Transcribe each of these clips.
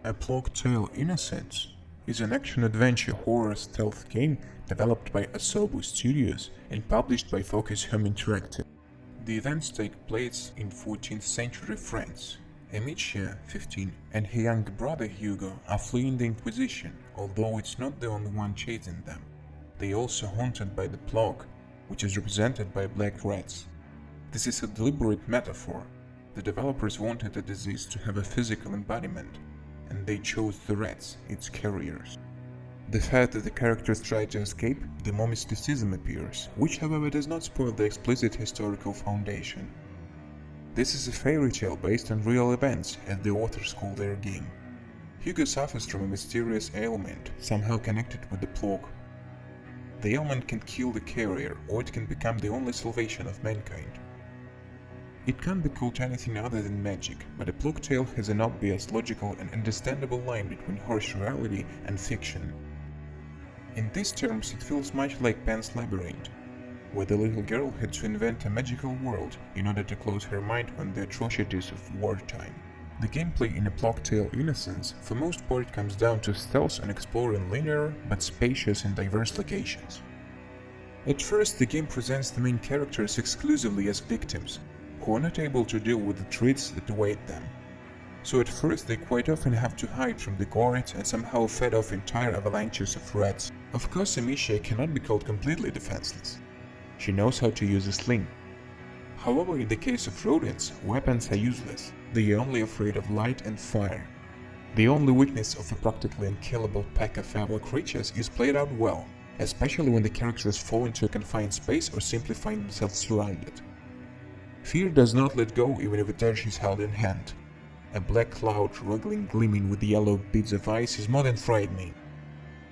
A Plague Tale: Innocence is an action-adventure horror stealth game developed by Asobo Studios and published by Focus Home Interactive. The events take place in 14th century France. Amicia, 15, and her younger brother Hugo are fleeing the Inquisition, although it's not the only one chasing them. They are also haunted by the plague, which is represented by black rats. This is a deliberate metaphor. The developers wanted the disease to have a physical embodiment, and they chose the rats, its carriers. The fact that the characters try to escape, the more mysticism appears, which however does not spoil the explicit historical foundation. This is a fairy tale based on real events, as the authors call their game. Hugo suffers from a mysterious ailment, somehow connected with the plague. The ailment can kill the carrier, or it can become the only salvation of mankind. It can't be called anything other than magic, but a Plague Tale has an obvious, logical and understandable line between harsh reality and fiction. In these terms, it feels much like Pan's Labyrinth, where the little girl had to invent a magical world in order to close her mind on the atrocities of wartime. The gameplay in A Plague Tale: Innocence for most part comes down to stealth and exploring linear but spacious and diverse locations. At first, the game presents the main characters exclusively as victims, who are not able to deal with the threats that await them. So at first they quite often have to hide from the guards and somehow fend off entire avalanches of rats. Of course, Amicia cannot be called completely defenseless. She knows how to use a sling. However, in the case of rodents, weapons are useless. They are only afraid of light and fire. The only weakness of a practically unkillable pack of feral creatures is played out well, especially when the characters fall into a confined space or simply find themselves surrounded. Fear does not let go even if attention is held in hand. A black cloud wriggling gleaming with yellow beads of ice is more than frightening.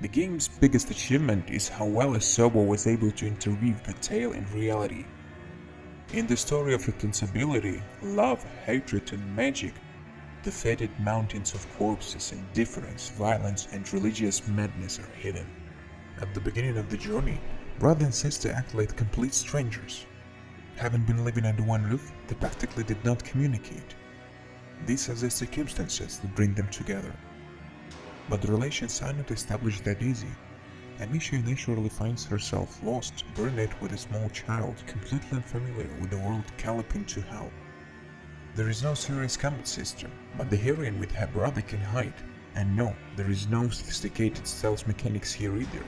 The game's biggest achievement is how well Asobo was able to interweave the tale and reality. In the story of responsibility, love, hatred and magic, the fated mountains of corpses, indifference, violence and religious madness are hidden. At the beginning of the journey, brother and sister act like complete strangers. Having been living under one roof, they practically did not communicate. These are the circumstances that bring them together. But the relations are not established that easy. Amicia naturally finds herself lost, burned with a small child, completely unfamiliar with the world galloping to hell. There is no serious combat system, but the heroine with her brother can hide. And no, there is no sophisticated stealth mechanics here either.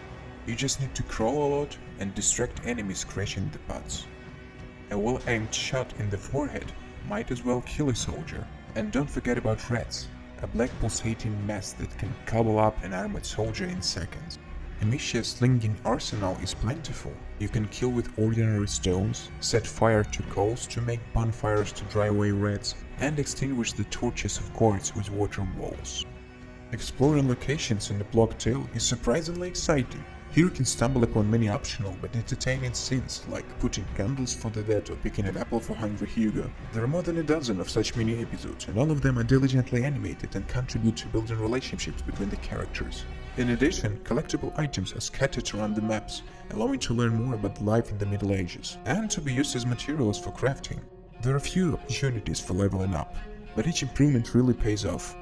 You just need to crawl a lot and distract enemies crashing the paths. A well-aimed shot in the forehead might as well kill a soldier. And don't forget about rats, a black pulsating mess that can gobble up an armored soldier in seconds. Amicia's slinging arsenal is plentiful. You can kill with ordinary stones, set fire to coals to make bonfires to drive away rats, and extinguish the torches of guards with water balls. Exploring locations in the Plague Tale is surprisingly exciting. Here you can stumble upon many optional but entertaining scenes, like putting candles for the dead or picking an apple for hungry Hugo. There are more than a dozen of such mini episodes, and all of them are diligently animated and contribute to building relationships between the characters. In addition, collectible items are scattered around the maps, allowing to learn more about life in the Middle Ages, and to be used as materials for crafting. There are few opportunities for leveling up, but each improvement really pays off.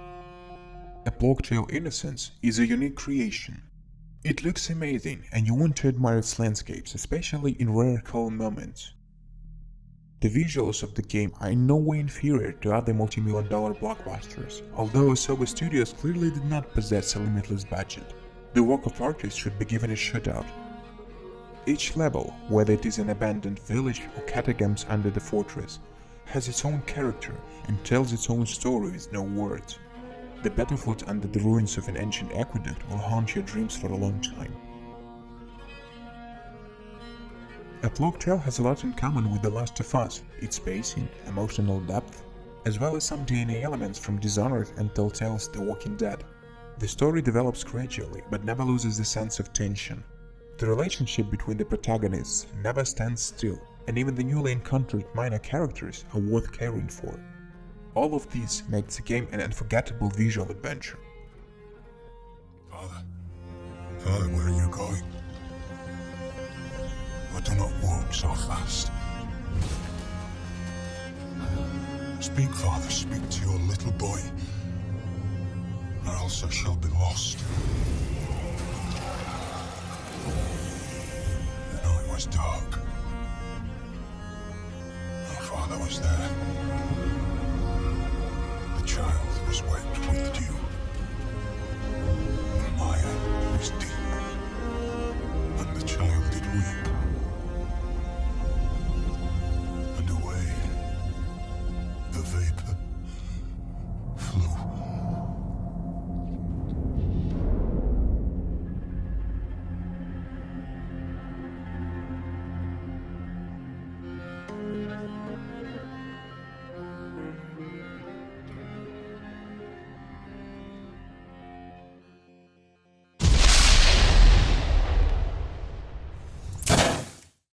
A Plague Tale: Innocence is a unique creation. It looks amazing, and you want to admire its landscapes, especially in rare calm moments. The visuals of the game are in no way inferior to other multi-million-dollar blockbusters, although Asobo Studios clearly did not possess a limitless budget. The work of artists should be given a shout-out. Each level, whether it is an abandoned village or catacombs under the fortress, has its own character and tells its own story with no words. The battlefield under the ruins of an ancient aqueduct will haunt your dreams for a long time. A Plague Tale has a lot in common with The Last of Us, its pacing, emotional depth, as well as some DNA elements from Dishonored and Telltale's The Walking Dead. The story develops gradually, but never loses the sense of tension. The relationship between the protagonists never stands still, and even the newly encountered minor characters are worth caring for. All of these makes the game an unforgettable visual adventure. Father, where are you going? But do not walk so fast. Speak, Father, speak to your little boy. or else I shall be lost. The night was dark. Our father was there. The child was wet with dew.